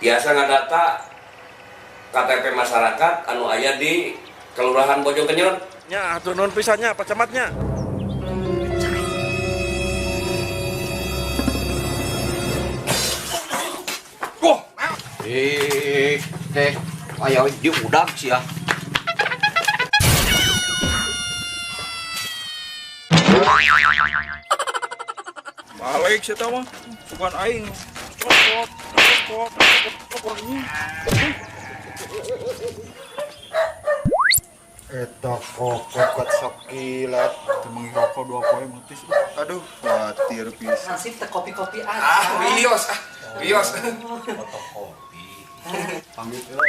biasa ngadata KTP masyarakat anu aya di Kelurahan Bojongkenyeun. Nya atuh nuhun pisannya Pak Camatnya. Wah, teh aya di udag sih ya. Balik sih mah, bukan aing. Eta kokot sok kilat. Emang rokok 2 poe mati sih. Aduh, batir pisan. Nasib teh kopi-kopi aja. Bios. Fotokopi. Pamit heula.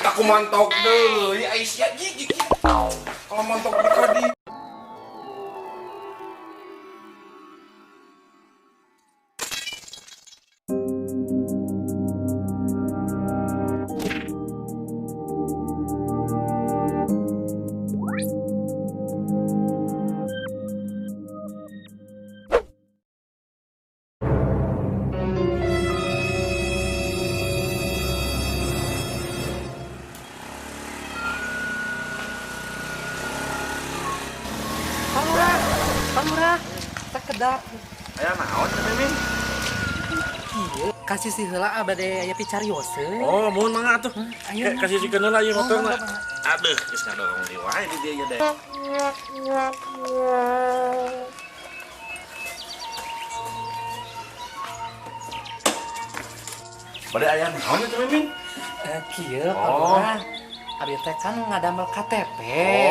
Aku mantok deui Aisyah gigi. Kalau mantok di kadi. Pak Lurah, tak kedap. Aya naon teh Mimin? Ieu kasih si heula abade aya picarioseun. Oh, mohon mangga atuh. Ayo, Kasih sikeun heula ieu motorna. mangga. Aduh, geus ngadorong di wae di dieu deh. Bade aya naon teh Mimin? Kieu Pak Oh. Lurah. Abi teh kan ngadamel KTP.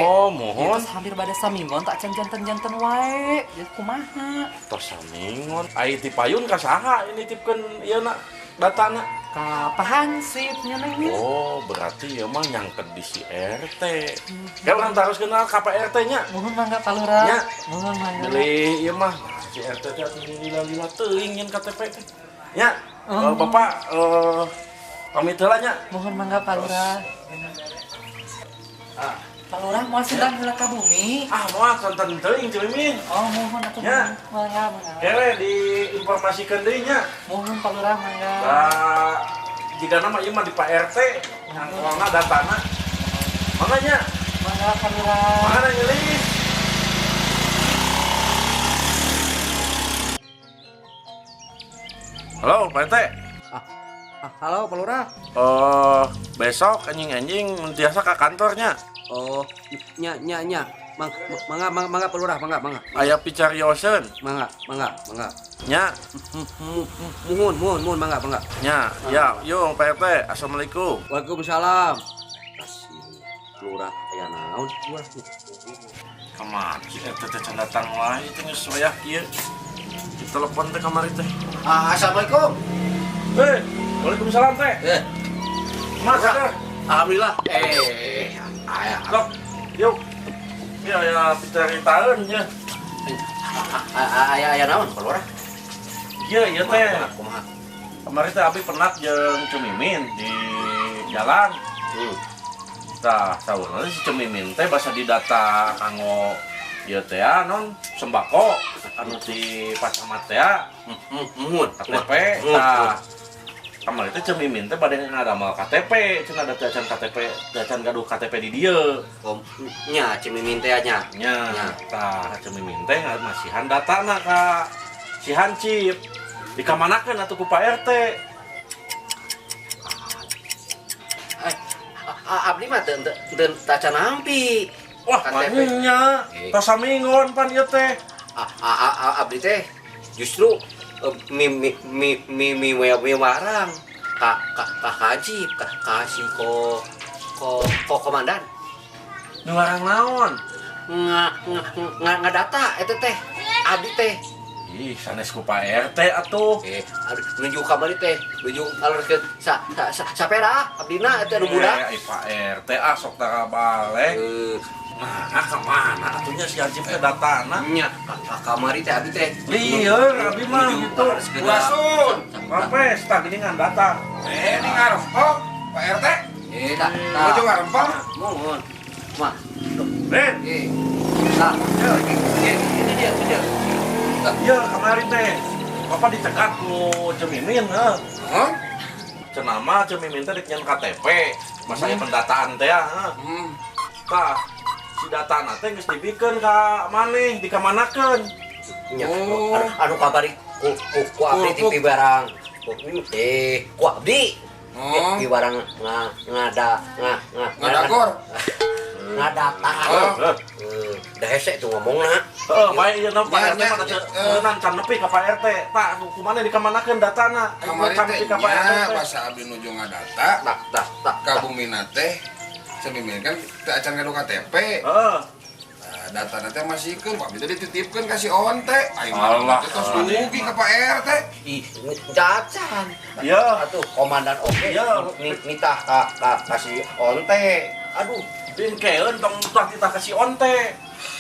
Oh, Ieu mohon. teh hampir bade saminggon tak can janten-janten wae. Jadi kumaha? Tos samingon. Ai ti payun ka saha ini nitipkeun ieu na datana? Ka pahansipnya neng ieu. Oh, berarti ieu mah nyangket di si RT. Ya urang terus kenal ka Pak RT nya. Mohon mangga Pak Lurah. Nya. Mohon mangga. Beli ieu mah si RT teh atuh lila-lila teuing nyen KTP teh. Nya, Oh. Bapak pamit heula nya. Mohon mangga Pak Lurah. Pak Lurah mau sedang heula ka bumi. Ah, moal tonton teuing Ceu Mimin. Oh, mohon atuh Ya. mangga. Kere diinformasikeun deui nya. Mohon Pak Lurah mangga. Jika nama ieu mah di Pak RT ngangkongna datana. Makanya, Mangga Pak Lurah. mana ngelis? Halo, Pak RT. Halo, Pak Lurah. Besok anjing-anjing biasa ke kantornya. Oh, nya. Mangga Pak Lurah, mangga. Aya picarioseun. Mangga. Nya, Muhun, mangga. nya, ya, yuk Pak RT. Assalamualaikum. Waalaikumsalam. Kasih Lurah aya naon? Kamari si RT teh can datang wae teh geus wayah kieu. Ditelepon teh kamari teh. Assalamualaikum. Waalaikumsalam teh. Mas, teh. Alhamdulillah. Sok, yuk. Ya picaritaeun nya. Aya naon, Pak Lurah? Ieu teh. Kumaha? Kemarin teh Abi penat jeung Cumimin di jalan. Tah, saurna si Cumimin teh basa didata kanggo ieu teh non sembako anu di Pak Camat teh. Muhun. KTP. Tah, kemarin teh Cumimin teh bade ngadamel KTP, cenah ada can KTP, can gaduh KTP di dieu. Nya, Cimimin teh nya. Nya, tah Cumimin teh masihan datana ka si Hancip. Dikamanakeun atuh ku Pak RT. Abdi mah teu tacan nampi. Wah, KTP. manehnya tos samingon pan ieu teh. Abdi teh justru mi warang ka Hajib ka si ko komandan Nularang naon? ngadata eta teh abdi teh. Ih, sanes ku Pak RT atuh. Nuju kamari teh nuju alerkeun sapeda abdina eta nu budak. Pak RT sok tara balik. Nah, kemana atuhnya si Hancip teh datana? Nya ka kamari teh abdi teh. Lieur, abi mah gitu. Buasun. Rapes, tak gini ngan datang. Ini ngarempok, Pak RT. Tak. Mau ngarempok? Mohon. Mah. Ben, Nah, ini dia. iya kemarin teh. Bapak dicegat ku Cemimin, Hah? cenama Cemimin teh dek nyen KTP masa pendataan teh ya. Tah si data teh geus dibikeun ka maneh dikamanakeun. Nya, anu kabari ku abdi ti barang. Ku abdi. Di barang Ngadagor. Ngadata. Da hese tuh ngomongna. Bae ieu na Pak RT mah teunan can nepi ka Pak RT. Pak kumaha dikamanakeun datana? Kamari Can teh nepi ka Pak RT. nya pas abdi nuju ngadata. Tak. Kabumina teh Cemimin kan teu acan ngadu KTP. Heeh. Data teh masih kan, Pak bisa dititipkan kasih onte. Ayo Allah. terus dugi ke Pak RT. Ih, cacan. Iya. Atuh komandan oke. Iya. Nitah kasih onte. Aduh, Bingkeun tong tah kita kasih onte.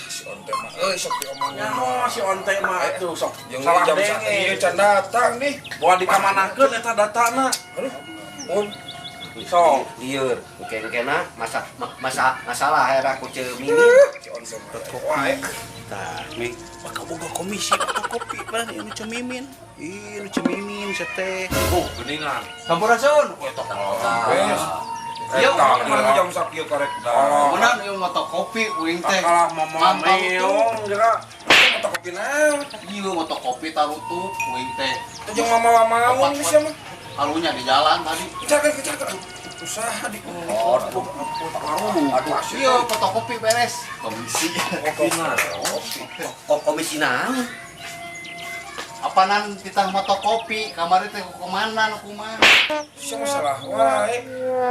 Si onte mah sok diomongnya. Nyaho si onte mah atuh sok Jeung salah jam denge. ieu can datang nih. Bawa dikamanakeun eta datana. mun Sok. lieur engke-engkena masalah era ku Cemimin. Si onte mah wae. Tah, mi bakal boga komisi fotokopi pan ini Cemimin. Ih, nu Cemimin seteh. Geningan. Sampurasun. Wes. Yo, Mana jam sakieu karek da. Menan ieu fotokopi uing teh. Kalah mama meong geura. Fotokopi naon? Ieu fotokopi tarutup uing teh. Teh jeung mama-mama bisa mah. Halunya di jalan tadi. Kejaga. Usaha di Aduh, ieu fotokopi beres. Komisi. Komisi naon? Apanan kita fotokopi, kamari teh kemana nu kumaha? Sia masalah wae.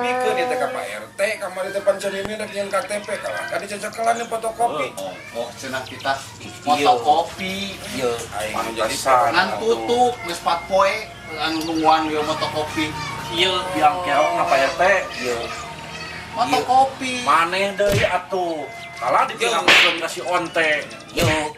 Pikeun ieu teh ka Pak RT, kamari teh pan Cemimin rek nyen KTP kalah ka dicacakelan nih fotokopi. Oh, cenah kita fotokopi. Ieu Aing jadi ngan tutup geus 4 poe anu nungguan ieu fotokopi. Ieu biang kerok na Pak RT. Ieu fotokopi. Maneh deui atuh. Kalah ditinggalkeun ka si onte. Ieu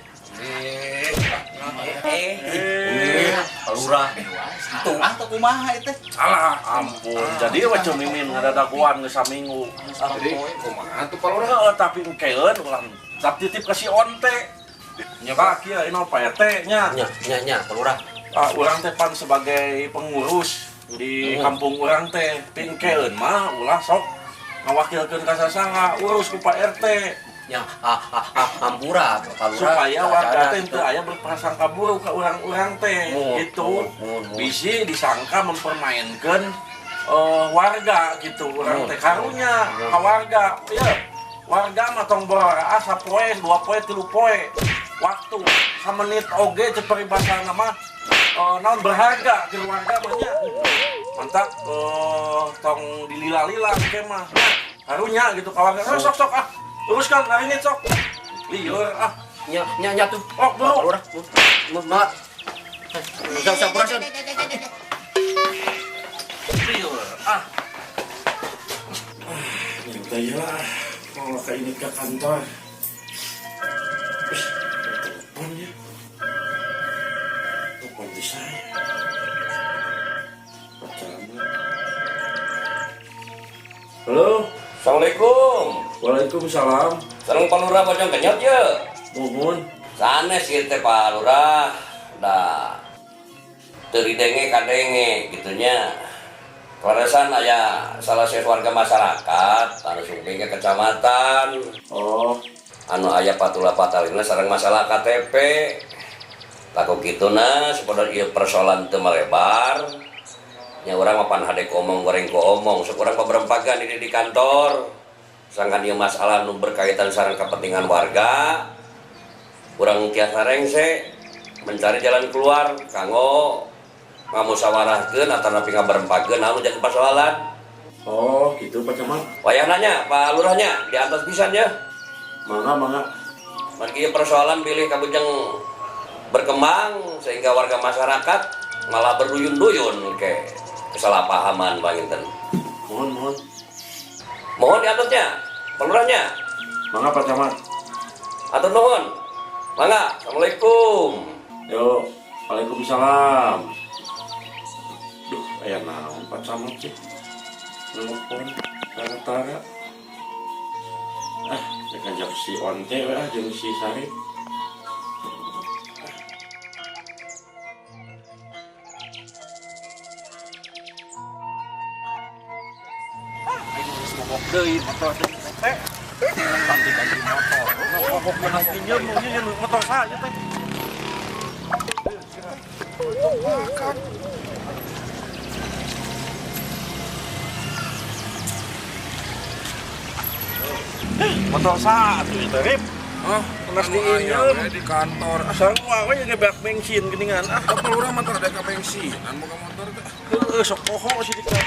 lurah itu atau kumaha itu Salah, ampun. Jadi we Cemimin ngadadaguan geus saminggu. Jadi kumaha tuh palurah? Heeh, tapi engkeun ulah tap titip ka si onte. Nya Pak kieu ini Pak RT nya. nya lurah Urang teh pan sebagai pengurus di kampung urang teh. Pingkeun mah ulah sok ngawakilkeun ka sasanga urus ku Pak RT. nya hampura Supaya warga teh teu aya berprasangka buruk ka urang-urang teh gitu. Bisi disangka mempermainkan warga gitu urang teh karunya ka warga. Ya, warga mah tong boraraas sapoe, 2 poe, 3 poe. Waktu samenit oge cek peribahasana mah naon berharga ke warga mah nya. Mantap tong dilila-lila ke mah. Karunya gitu ka warga. Sok ah. Uruskan hari ini sok. Liur ah. nya tuh Oh, bro. lurah mak sampurasun Liur ah. Udah ya. Mau ke ini ke kantor. Teleponnya. Telepon di saya. Halo. Assalamualaikum. Waalaikumsalam. Sareng Pak Lurah bojong kenyot ye. Mohon. Sanes ieu teh Pak Lurah. Da teu ridenge kadenge gitunya. Kalaresan aya salah satu warga masyarakat anu sumping ke kecamatan. Oh, Anu aya patula-patalina sareng masalah KTP. Laku kituna supaya ieu persoalan teu melebar. Nya urang mah pan hade omong goreng ku omong, sok urang paberempagan di kantor. Sangkan ieu masalah nu berkaitan sareng kepentingan warga. Urang tiasa rengse mencari jalan keluar kanggo ngamusyawarahkeun atawa napi ngaberempakeun anu jadi persoalan. oh gitu Pak Camat. Wayah nanya Pak Lurahnya di atas pisan ya. Mangga. Margi persoalan pilih kabujang berkembang sehingga warga masyarakat malah berduyun-duyun ke kesalahpahaman panginten. Mohon. Mohon diaturnya, pelurahnya. Mangga Pak Camat. Atur nuhun. Mangga, Assalamualaikum. Yo, Waalaikumsalam. Duh, aya naon Pak Camat sih? Telepon tara-tara. Cek ajak si Onte we jeung si Sari. mogok deui motor teh. Ganti motor. Mogok beunang pinjem ieu motor saha teh. Motor saha tuh teh, Rip? Hah? Kenas Anu diinjem. aya di kantor. Sarua we ngebak bensin geuningan. Apa urang mah teu ada ka bensinan boga motor teh. Heueuh sok poho sih dikira.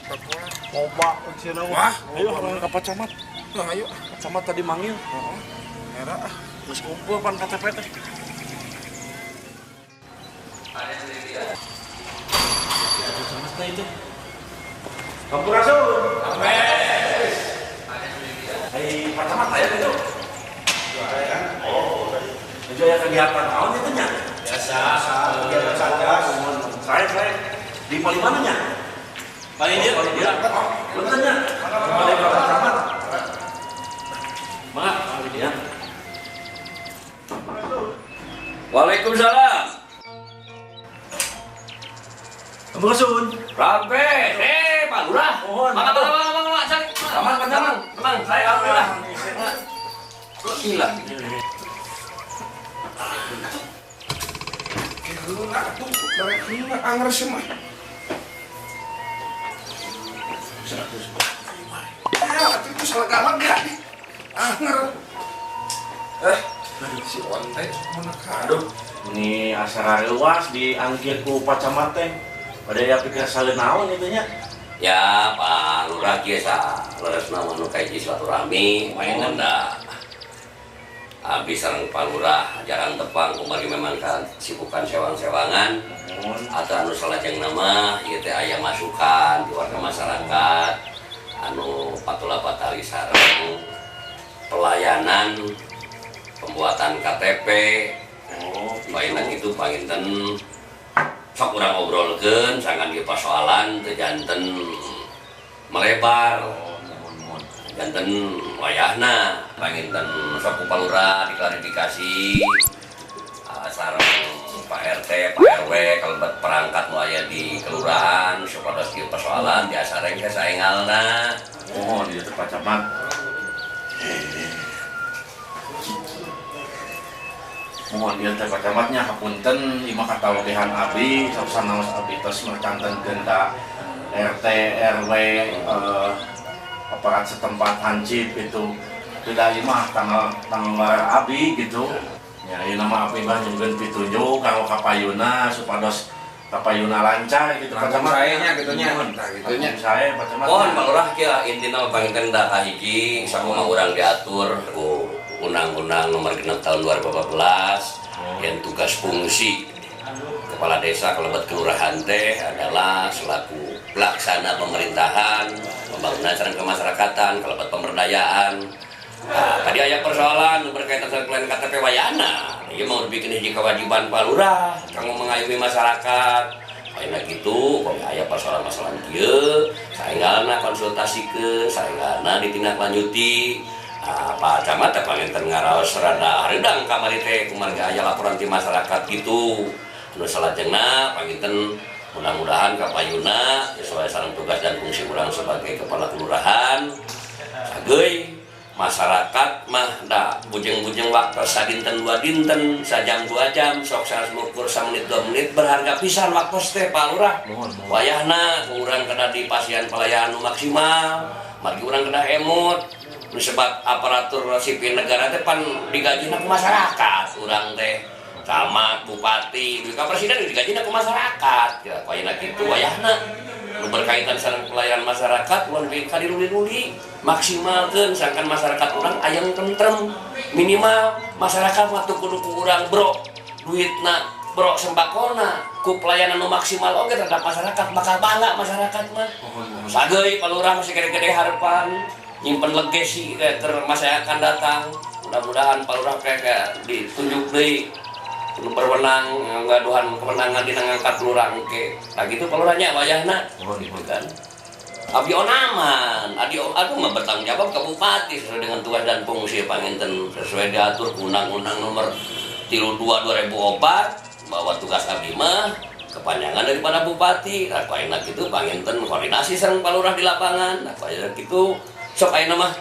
Buka pola. Loba bensinna Wah, ayo loba. ka Pacamat. Nah, ayo. Pacamat tadi manggil. Era Terus kumpul pan KTP teh. Sampurasun. Amin. Hai Pacamat aya gitu. Oh. Itu ya kegiatan naon itu nya? Biasa. Kegiatan saja. Saya di mana nya? Paling dia. Bener nya. Ada berapa Pacamat? Mak, dia. Waalaikumsalam. Sampurasun. Rampe, Pak Lurah. Mohon. Mang, cari. Mang, saya alhamdulillah. Gila. Keuna atuh dari keuna angres mah. Ya, itu salah galak ya. Anger. Si Onte mana kado. Ini acara luas dianggil ku Pacamat teh. Pada ya pikir salin naon itu nya. Ya, Pak Lurah kieu sa leresna anu kaiji silaturahmi, mainan da. Abdi sareng Pak Lurah jarang tepang kumari memang kesibukan sewang-sewangan. Atau anu salajeng nama ieu teh aya masukan di warga masyarakat anu patula patali sareng pelayanan pembuatan KTP. Mainan itu panginten sok urang obrolkeun sangan ieu persoalan teu janten melebar. Janten wayahna panginten sok ku Palura diklarifikasi sareng Pak RT, Pak RW kalebet perangkat nu aya di kelurahan supados ieu persoalan biasa rek saengalna. Oh, di teh Pacamat. Mohon dia teh Pacamatnya hapunten imah katawagehan abdi sabsana abdi tos mercantenkeun ka RT RW aparat setempat hancip itu tidak imah tanggal abdi gitu. Ya ieu nama abdi mah nyungkeun pitunjuk kanggo kapayuna supados kapayuna lancar gitu Pacamat saenya gitu nya. Tah gitu nya. Saya Pacamat. Mohon Pak Lurah kieu intina panginten da kahiji sakumaha urang diatur ku Undang-Undang Nomor 6 Tahun 2014 yang tugas fungsi Kepala Desa kalebet kelurahan teh adalah selaku pelaksana pemerintahan, pembangunan sareng kemasyarakatan, kalebet pemberdayaan. Nah, tadi aya persoalan berkaitan dengan KTP wayana. Ieu mau bikin hiji kewajiban Pak Lurah kanggo mengayomi masyarakat. Ayeuna kitu, pokoknya aya persoalan-persoalan kieu, saenggalna konsultasikeun, saenggalna ditindaklanjuti. Pak Camat teh panginten ngaraos rada hareudang kamari teh kumarga aya laporan ti masyarakat kitu. Nu salajengna panginten mudah-mudahan kapayuna sesuai sareng tugas dan fungsi urang sebagai kepala kelurahan. Sageuy masyarakat mah da bujeng-bujeng waktu sadinten dua dinten sajam 2 jam sok ngukur samenit 2 menit berharga pisan waktu teh Pak Lurah. Wayahna urang kada di pasien pelayanan maksimal, margi urang kada emut. Sebab aparatur sipil negara teh pan digajina ku masyarakat, urang teh camat, bupati, juga presiden digajina ku masyarakat. Ya payuna kitu wayahna nu berkaitan sareng pelayanan masyarakat ulun kadiruli-ruli maksimalkeun sangkan masyarakat urang aya tentrem. Minimal masyarakat waktu kudu ku urang bro duitna bro sembakona ku pelayanan nu maksimal oge terhadap masyarakat bakal bangga masyarakat mah. Sageuy Pak Lurah masih gede-gede harapan nyimpen legasi ke masa yang akan datang. Mudah-mudahan Pak Lurah kayak ditunjuk deui nu berwenang ngaduhan kewenangan dina ngangkat lurah engke. Nah gitu Pak Lurahnya wayahna. Gitu kan. Abdi onaman, aku mah bertanggung jawab ke bupati sesuai dengan tugas dan fungsi panginten sesuai diatur Undang-Undang Nomor 32 2004 bahwa tugas abdi mah kepanjangan daripada bupati. Nah, kau enak gitu panginten koordinasi sareng palurah di lapangan. Nah, kau enak gitu sok ayeuna mah.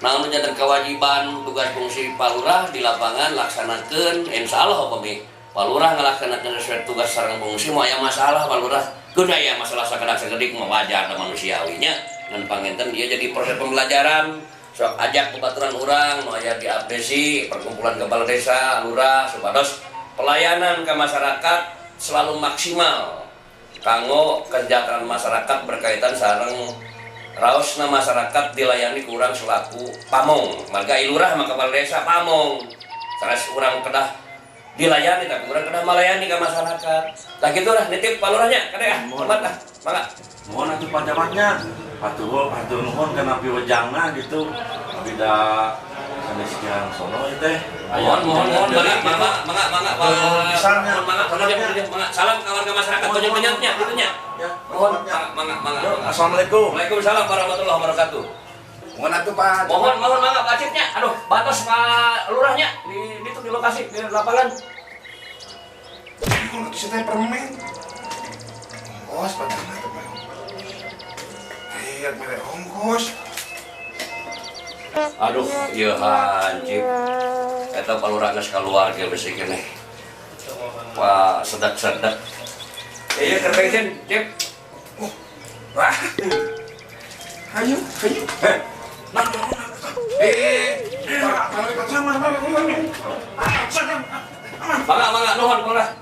Nah, menjadi kewajiban tugas fungsi palurah di lapangan laksanakan. Insyaallah upami palurah ngalaksanakeun sesuai tugas sareng fungsi mau aya masalah palurah keun aya masalah sakedak-sakedik mah wajar da manusiawinya. Ngan panginten dia jadi proses pembelajaran. Sok ajak kebaturan orang mau aya di APC perkumpulan kepala desa lurah supados pelayanan ke masyarakat selalu maksimal kanggo kesejahteraan masyarakat berkaitan sareng raosna masyarakat dilayani kurang selaku pamong marga ilurah maka kepala desa pamong sanes urang kedah dilayani tapi urang kedah melayani ke masyarakat tah kitu lah nitip palurahnya kada ya hormat lah mangga mohon atuh panjamatnya atuh nuhun kana piwejangna gitu bida sanes yang sono teh mohon balik mangga misalnya mangga salam ke warga masyarakat banyak-banyaknya gitunya mohon mangga assalamualaikum Waalaikumsalam warahmatullahi wabarakatuh Mohon atuh Pak. mohon mangga Pak Cipnya aduh batas Pak lurahnya di itu di lokasi di lapangan Ini atuh teh permen. Ongkos padahal atuh Pak. Lihat mere ongkos. aduh ieu hancip eta palurah geus kaluar ge besi keneh wah sedak-sedak ieu kerteusin Cip Wah. Hayu. Nah, Pak, sama. mangga nuhun palurah